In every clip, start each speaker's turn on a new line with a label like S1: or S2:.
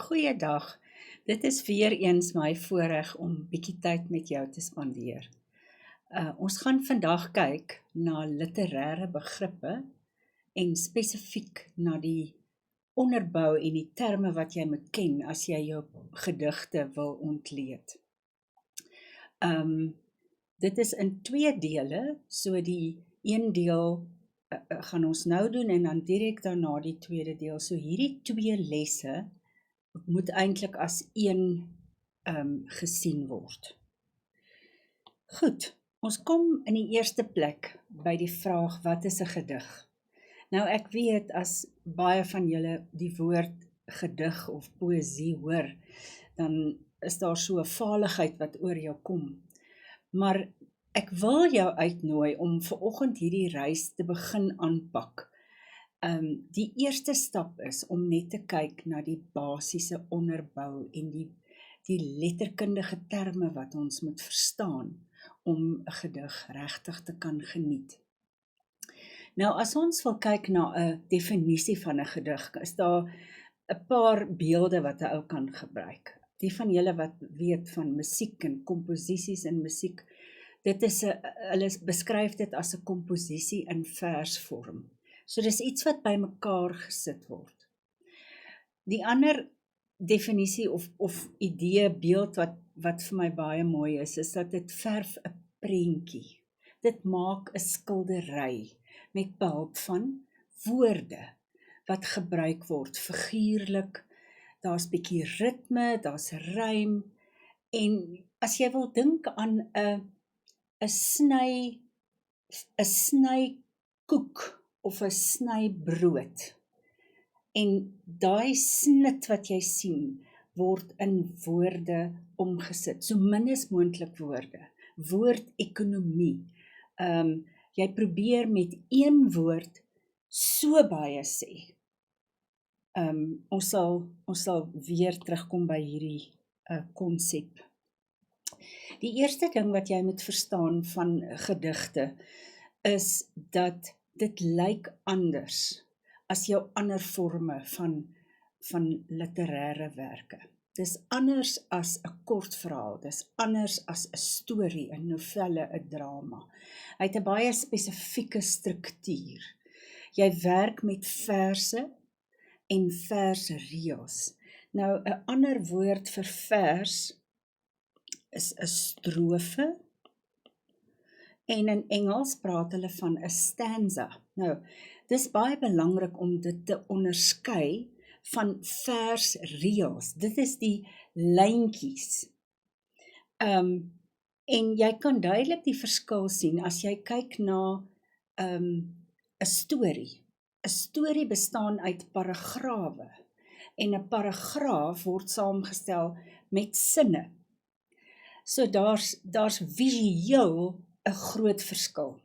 S1: Goeiedag. Dit is weer eens my voorreg om bietjie tyd met jou te spandeer. Ons gaan vandag kyk na literêre begrippe en spesifiek na die onderbou en die terme wat jy moet ken as jy jou gedigte wil ontleed. Dit is in 2 dele, so die een deel gaan ons nou doen en dan direk daarna die tweede deel. So hierdie 2 lesse moet eintlik as een gesien word. Goed, ons kom in die eerste plek by die vraag, wat is 'n gedig? Nou ek weet, as baie van julle die woord gedig of poësie hoor, dan is daar so 'n valigheid wat oor jou kom. Maar ek wil jou uitnooi om vanoggend hierdie reis te begin aanpak. Die eerste stap is om net te kyk na die basiese onderbou en die letterkundige terme wat ons moet verstaan om 'n gedig regtig te kan geniet. Nou as ons wil kyk na 'n definisie van 'n gedig, is daar 'n paar beelde wat 'n ou kan gebruik. Die van julle wat weet van musiek en komposisies in musiek, hulle beskryf dit as 'n komposisie in versvorm. So dis iets wat by mekaar gesit word. Die ander definisie of idee, beeld wat vir my baie mooi is dat dit verf 'n prentjie. Dit maak 'n skildery met behulp van woorde wat gebruik word, figuurlik. Daar's bietjie ritme, daar's rym, en as jy wil dink aan 'n sny koek of 'n sny brood, en daai snit wat jy sien word in woorde omgesit, so min as moontlik woorde, woordekonomie. Jy probeer met een woord so baie sê. Ons sal weer terugkom by hierdie konsep. Die eerste ding wat jy moet verstaan van gedigte is dat dit lyk anders as jou ander forme van literêre werke. Dis anders as 'n kortverhaal, dis anders as 'n storie, 'n novelle, 'n drama. Hy het 'n baie spesifieke struktuur. Jy werk met verse en versreëls. Nou 'n ander woord vir vers is 'n strofe, en in Engels praat hulle van 'n stanza. Nou, dis baie belangrik om dit te onderskei van versreëls. Dit is die lyntjies. En jy kan duidelik die verskil sien as jy kyk na 'n storie. 'n Storie bestaan uit paragrawe, en 'n paragraaf word saamgestel met sinne. So daar's visueel 'n groot verskil.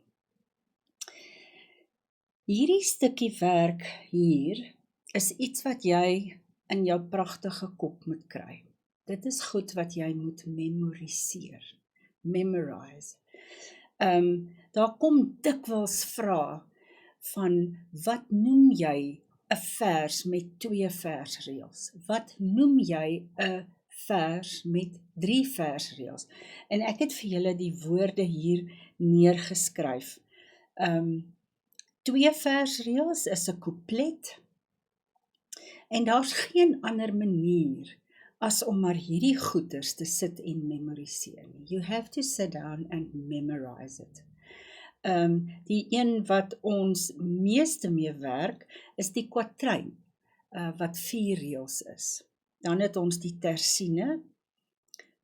S1: Hierdie stukkie werk hier is iets wat jy in jou pragtige kop moet kry. Dit is goed wat jy moet memoriseer. Memorize. Daar kom dikwels vrae van, wat noem jy 'n vers met 2 versreëls? Wat noem jy 'n vers met 3 versreëls? En ek het vir julle die woorde hier neergeskryf. 2 versreëls is 'n couplet, en daar's geen ander manier as om maar hierdie goeters te sit en memoriseer nie. You have to sit down and memorize it. Die een wat ons meeste mee werk, is die kwatryn, wat 4 reëls is. Dan het ons die tersiene,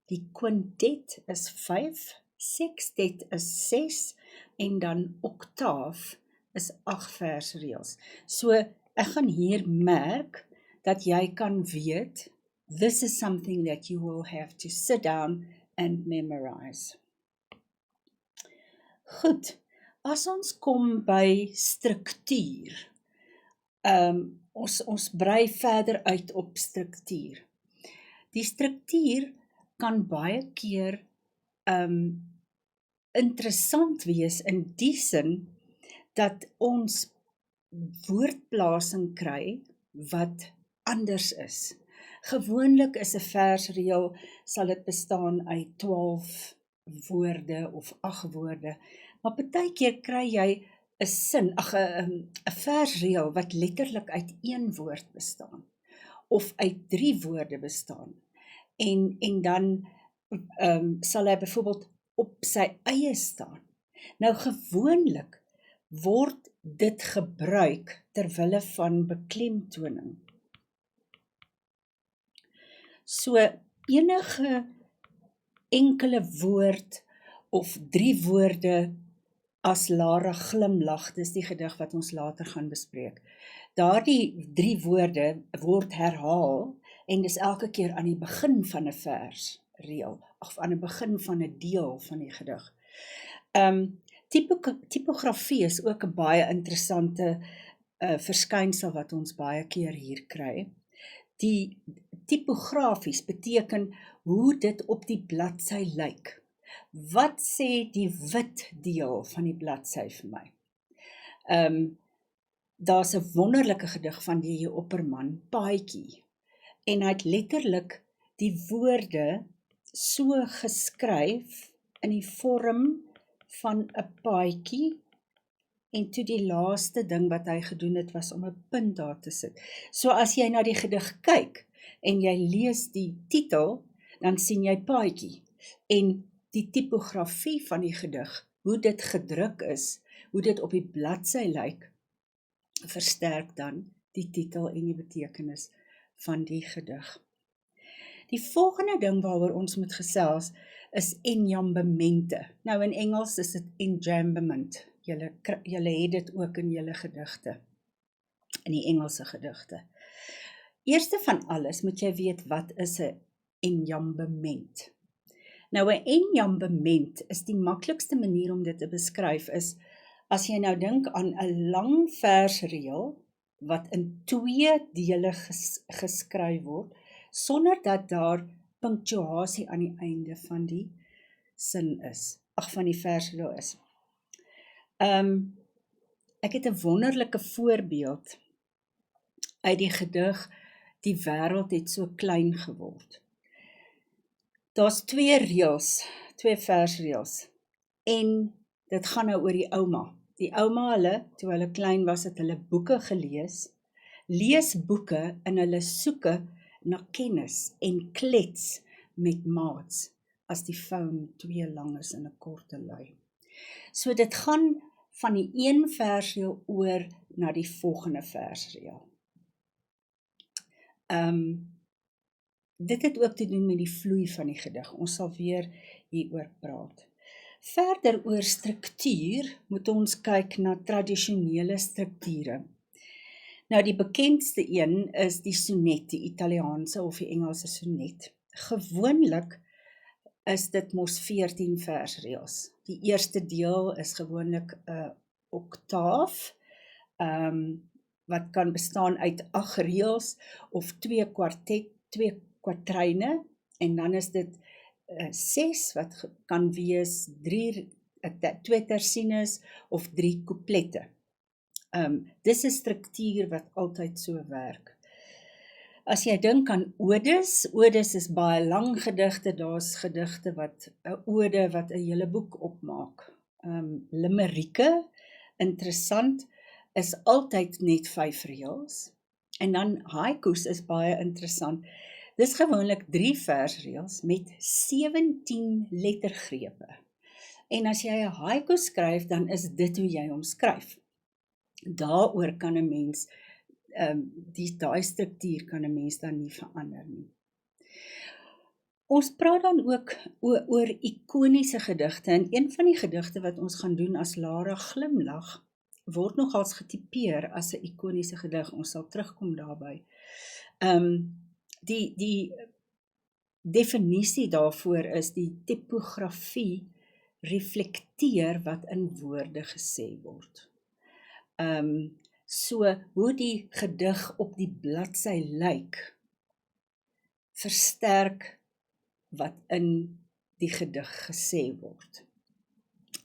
S1: die kwintet is 5, sextet is 6, en dan oktaaf is 8 versreëls. So, ek gaan hier merk, dat jy kan weet, this is something that you will have to sit down and memorize. Goed, as ons kom by struktuur, ons brei verder uit op struktuur. Die struktuur kan baie keer interessant wees in die sin, dat ons woordplasing kry wat anders is. Gewoonlik is 'n versreël, sal dit bestaan uit 12 woorde of 8 woorde, maar partykeer kry jy 'n sin, 'n versreël wat letterlik uit 1 woord bestaan, of uit 3 woorde bestaan, en dan sal hy byvoorbeeld op sy eie staan. Nou gewoonlik word dit gebruik terwille van beklemtoning. So enige enkele woord of 3 woorde as Lara glimlag, dis die gedig wat ons later gaan bespreek. Daardie 3 woorde word herhaal en dis elke keer aan die begin van 'n versreël of aan die begin van 'n deel van die gedig. Tipografie is ook 'n baie interessante verskynsel wat ons baie keer hier kry. Die tipografies beteken hoe dit op die bladsy lyk. Wat sê die wit deel van die bladsy vir my? Daar's 'n wonderlike gedig van die Opperman, Paadjie, en hy het letterlik die woorde so geskryf in die vorm van 'n paadjie, en toe die laaste ding wat hy gedoen het was om 'n punt daar te sit. So as jy na die gedig kyk en jy lees die titel, dan sien jy paadjie, en die tipografie van die gedig, hoe dit gedruk is, hoe dit op die bladsy lyk, versterk dan die titel en die betekenis van die gedig. Die volgende ding waaroor ons moet gesels is enjambemente. Nou in Engels is dit enjambment. Julle het dit ook in julle gedigte, in die Engelse gedigte. Eerste van alles moet jy weet wat is 'n enjambement. Nou 'n enjambement is die maklikste manier om dit te beskryf is, as jy nou dink aan 'n lang versreël, wat in 2 dele geskryf word, sonder dat daar punctuasie aan die einde van die sin is, van die versreël is. Ek het 'n wonderlike voorbeeld uit die gedig Die wêreld het so klein geword. Daar's 2 reëls, 2 versreëls, en dit gaan nou oor die ouma. Die ouma, toe hulle klein was, het hulle boeke lees boeke en hulle soeke na kennis en klets met maats, as die foon 2 lang is en 'n korte lui. So dit gaan van die een versreël oor na die volgende versreël. Dit het ook te doen met die vloei van die gedig. Ons sal weer hieroor praat. Verder oor struktuur moet ons kyk na tradisionele strukture. Nou die bekendste een is die sonnet, die Italiaanse of die Engelse sonnet. Gewoonlik is dit mos 14 versreëls. Die eerste deel is gewoonlik 'n oktaaf, wat kan bestaan uit 8 reëls of 2 kwatryne, en dan is dit 6 wat kan wees 2 tersines of 3 couplette. Dis 'n struktuur wat altyd so werk. As jy dink aan odes is baie lang gedigte, daar's gedigte wat 'n ode wat 'n hele boek opmaak. Limerieke, interessant, is altyd net 5 reëls, en dan haikus is baie interessant. Dis gewoonlik 3 versreëls met 17 lettergrepe. En as jy 'n haiku skryf, dan is dit hoe jy hom skryf. Daaroor kan 'n mens, daai struktuur kan 'n mens dan nie verander nie. Ons praat dan ook oor ikoniese gedigte, en een van die gedigte wat ons gaan doen as Lara glimlag, word nogals getipeer as 'n ikoniese gedig. Ons sal terugkom daarby. Die definisie daarvoor is die tipografie reflekteer wat in woorde gesê word. So hoe die gedig op die bladsy lyk, versterk wat in die gedig gesê word.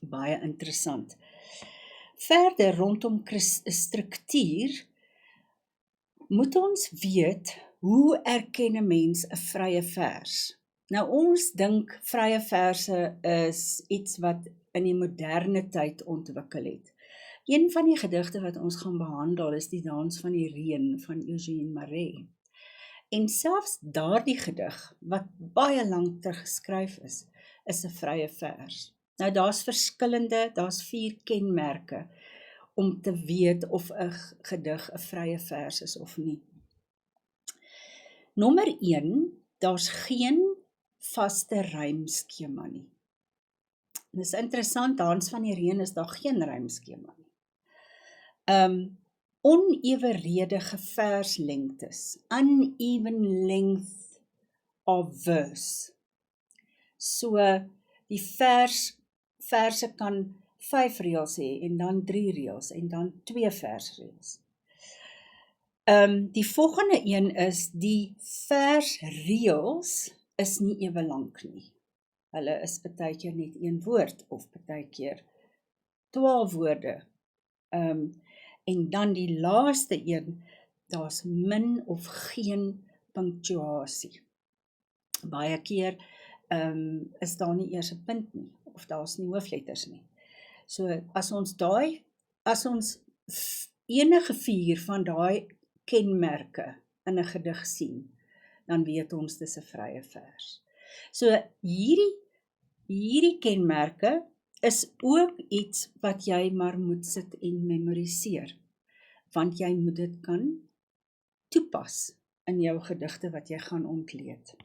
S1: Baie interessant. Verder rondom struktuur moet ons weet Hoe erken 'n mens 'n vrye vers? Nou ons dink vrye verse is iets wat in die moderne tyd ontwikkel het. Een van die gedigte wat ons gaan behandel is die Dans van die Reën van Eugène Marais. En selfs daardie gedig, wat baie lank terug geskryf is 'n vrye vers. Nou daar's 4 kenmerke om te weet of 'n gedig 'n vrye vers is of nie. Nommer 1, daar's geen vaste rymskema nie. Dis interessant, Dans van die Reën is daar geen rymskema nie. Oneweredige verslengtes, uneven length of verse. So, die verse kan 5 reëls hê, en dan 3 reëls, en dan 2 versreëls. Die volgende een is, die versreëls is nie ewe lank nie. Hulle is partykeer net 1 woord, of partykeer 12 woorde. En dan die laaste een, daar's min of geen punctuasie. Baie keer is daar nie eers 'n punt nie, of daar's nie hoofletters nie. So as ons enige 4 van daai kenmerke in 'n gedig sien, dan weet ons dis 'n vrye vers. So hierdie kenmerke is ook iets wat jy maar moet sit en memoriseer, want jy moet dit kan toepas in jou gedigte wat jy gaan ontleed.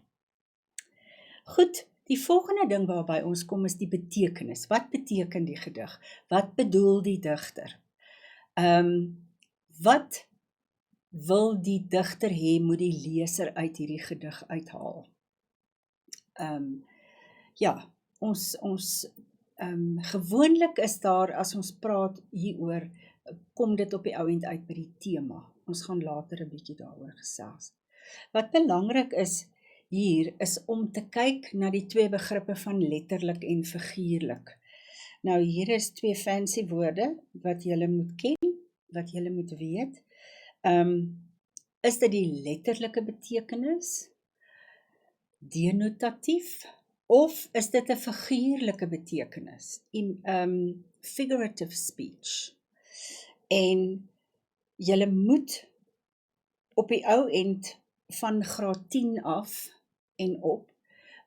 S1: Goed, die volgende ding waarby ons kom is die betekenis. Wat beteken die gedig? Wat bedoel die digter? Wat wil die digter hê moet die leser uit hierdie gedig uithaal? Gewoonlik is daar, as ons praat hieroor, kom dit op die ou end uit by die tema. Ons gaan later 'n bietjie daaroor gesels. Wat belangrik is hier, is om te kyk na die 2 begrippe van letterlik en figuurlik. Nou hier is 2 fancy woorde, wat julle moet ken, wat julle moet weet. Is dit die letterlike betekenis, denotatief, of is dit 'n figuurlike betekenis, figurative speech? En julle moet op die ou end van graad 10 af en op,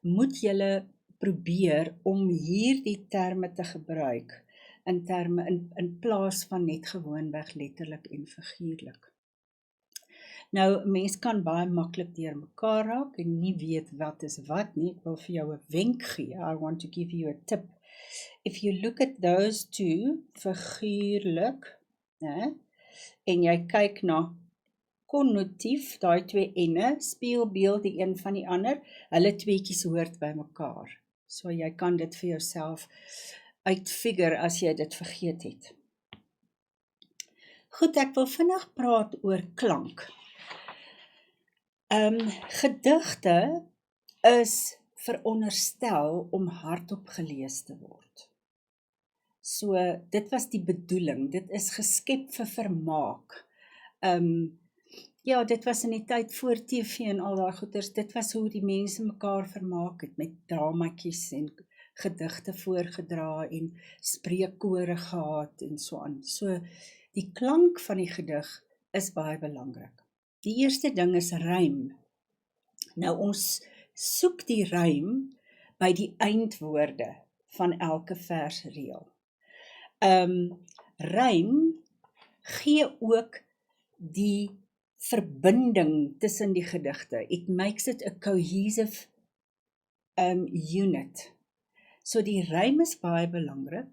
S1: moet julle probeer om hierdie terme te gebruik, in plaas van net gewoonweg letterlik en figuurlik. Nou, mens kan baie maklik deur mekaar raak en nie weet wat is wat nie. Ek wil vir jou 'n wenk gee. I want to give you a tip. If you look at those 2, figuurlik, en jy kyk na konnotief, daai 2 enne, spieelbeeld die een van die ander, hulle tweetjies hoort by mekaar. So jy kan dit vir jouself uitfigure as jy dit vergeet het. Goed, ek wil vinnig praat oor klank. Gedigte is veronderstel om hardop gelees te word. So, dit was die bedoeling, dit is geskep vir vermaak. Dit was in die tyd voor TV en al daai goeters, dit was hoe die mense mekaar vermaak het, met dramatjies en gedigte voorgedra en spreekkore gehad en so aan. So, die klank van die gedig is baie belangrik. Die eerste ding is rym. Nou ons soek die rym by die eindwoorde van elke versreël. Rym gee ook die verbinding tussen die gedigte. It makes it a cohesive unit. So die rym is baie belangrik,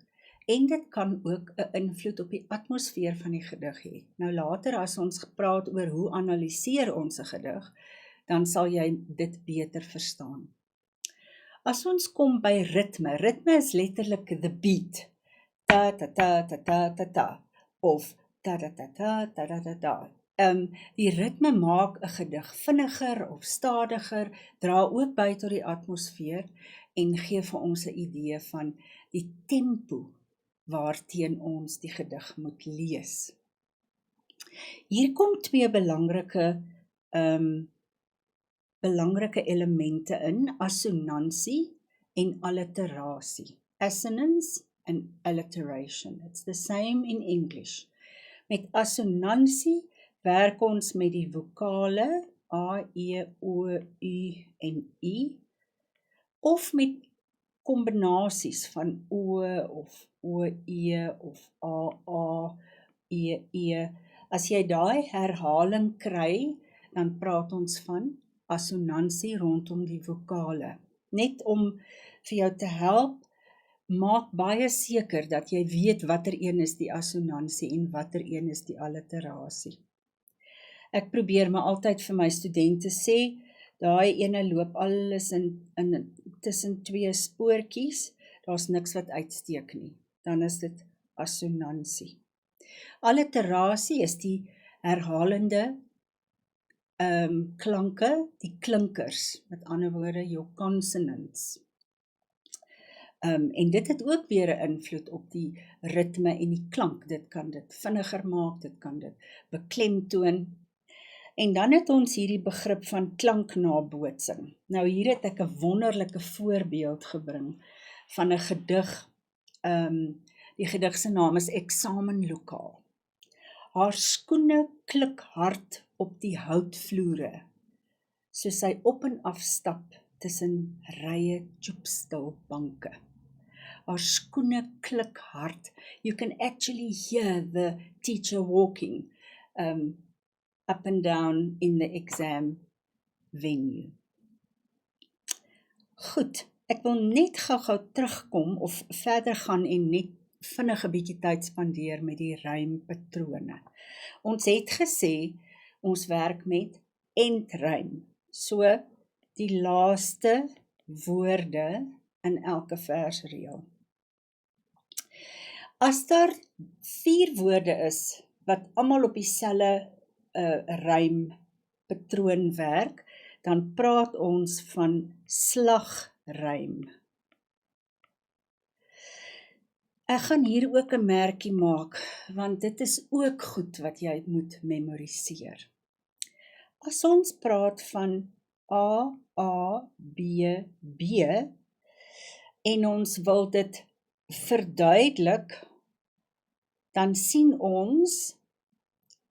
S1: en dit kan ook 'n invloed op die atmosfeer van die gedig hê. Nou later, as ons gepraat oor hoe analiseer ons 'n gedig, dan sal jy dit beter verstaan. As ons kom by ritme, ritme is letterlik the beat. Ta ta ta ta ta ta ta, of ta ta ta ta ta ta ta ta. Die ritme maak 'n gedig vinniger of stadiger, dra ook by tot die atmosfeer en gee vir ons 'n idee van die tempo waarteen ons die gedig moet lees. Hier kom 2 belangrike belangrike elemente in, assonansie en alliterasie. Assonance and alliteration. It's the same in English. Met assonansie werk ons met die vokale A, E, O, U en I, of met kombinasies van O of O, E of A, E. As jy daai herhaling kry, dan praat ons van assonansie rondom die vokale. Net om vir jou te help, maak baie seker dat jy weet watter een is die assonansie en watter een is die alliterasie. Ek probeer maar altyd vir my studente sê, daai ene loop alles in tussen twee spoortjies, daar's niks wat uitsteek nie, dan is dit assonansie. Alliterasie is die herhalende klanke, die klinkers, met ander woorde jou consonants. En dit het ook weer 'n invloed op die ritme en die klank. Dit kan dit vinniger maak, dit kan dit beklemtoon. En dan het ons hierdie begrip van klanknabootsing. Nou hier het ek 'n wonderlike voorbeeld gebring van 'n gedig. Die gedig se naam is Examenlokaal. Haar skoene klik hard op die houtvloere, soos sy op en af stap tussen rye tjoepstilbanke. Haar skoene klik hard. You can actually hear the teacher walking up and down in the exam venue. Goed, ek wil net gou terugkom of verder gaan en net vinnig 'n bietjie tyd spandeer met die rympatrone. Ons het gesê, ons werk met endrym, so die laaste woorde in elke versreël. As daar 4 woorde is, wat almal op dieselfde rympatroon werk, dan praat ons van slagrym. Ek gaan hier ook 'n merkie maak, want dit is ook goed wat jy moet memoriseer. As ons praat van A, B, B, en ons wil dit verduidelik, dan sien ons,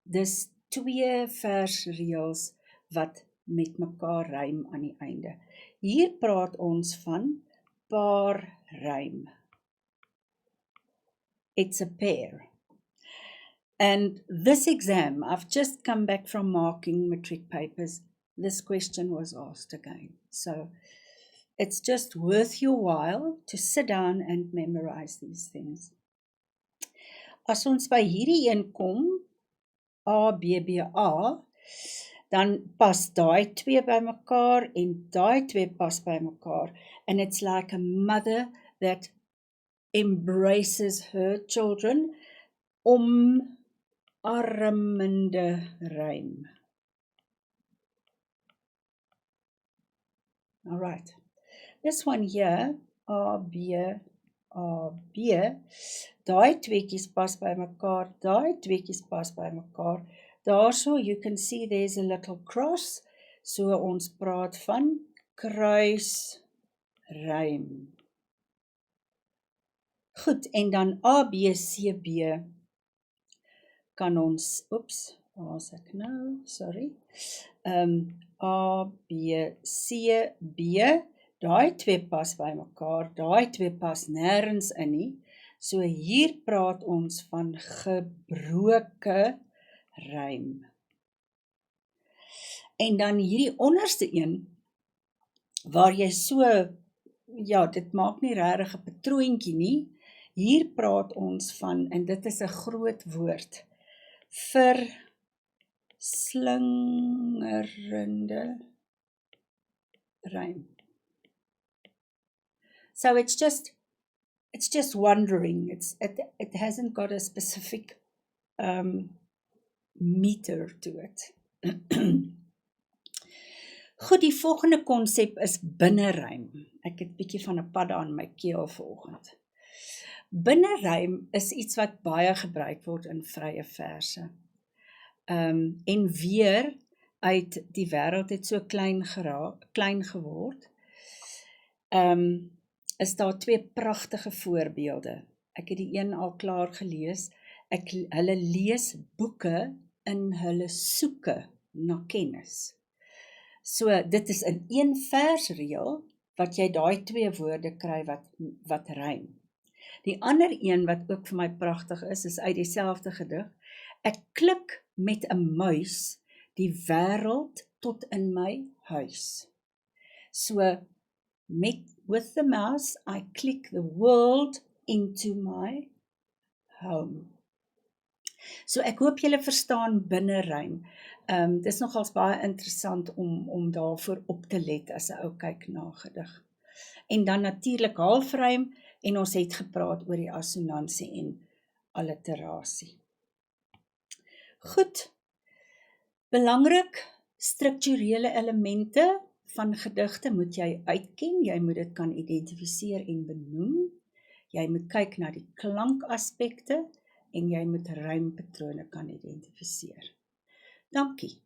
S1: dis 2 versreëls wat met mekaar rym aan die einde. Hier praat ons van paarrym. It's a pair. And this exam, I've just come back from marking matric papers. This question was asked again. So it's just worth your while to sit down and memorize these things. As ons by hierdie een kom, A, B, B, A, dan pas daai 2 by mekaar en daai 2 pas by mekaar. And it's like a mother that embraces her children, omarmende rym. All right. This one here, A, B, daai tweeetjies pas by mekaar, daai tweeetjies pas by mekaar. Daarso, you can see there's a little cross, so ons praat van kruisrym. Goed, en dan A, B, C, B, kan ons, waar's ek nou, sorry, A, B, C, B, daai 2 pas by mekaar, daai 2 pas nêrens in nie, so hier praat ons van gebroke rym. En dan hierdie onderste een, waar jy so, ja, dit maak nie regtig 'n patroontjie nie, hier praat ons van, en dit is 'n groot woord, verslingerende rym. So it's just wandering. It hasn't got a specific meter to it. Goed, die volgende konsep is binnerym. Ek het bietjie van 'n padda aan my keel vanoggend. Binnerym is iets wat baie gebruik word in vrye verse. En weer, uit die wêreld het so klein geword, is daar 2 pragtige voorbeelde. Ek het die een al klaar gelees. Hulle lees boeke in hulle soeke na kennis. So dit is in een versreël wat jy daai 2 woorde kry wat rym. Die ander een wat ook vir my pragtig is uit dieselfde gedig. Ek klik met 'n muis die wêreld tot in my huis. So with the mouse I click the world into my home. So ek hoop julle verstaan binnerym. Dis nogals baie interessant om daarvoor op te let as 'n ou kyk na 'n gedig. En dan natuurlik halfrym en ons het gepraat oor die assonansie en alliterasie. Goed. Belangrik, strukturele elemente van gedigte moet jy uitken, jy moet dit kan identifiseer en benoem. Jy moet kyk na die klankaspekte en jy moet rympatrone kan identifiseer. Dankie.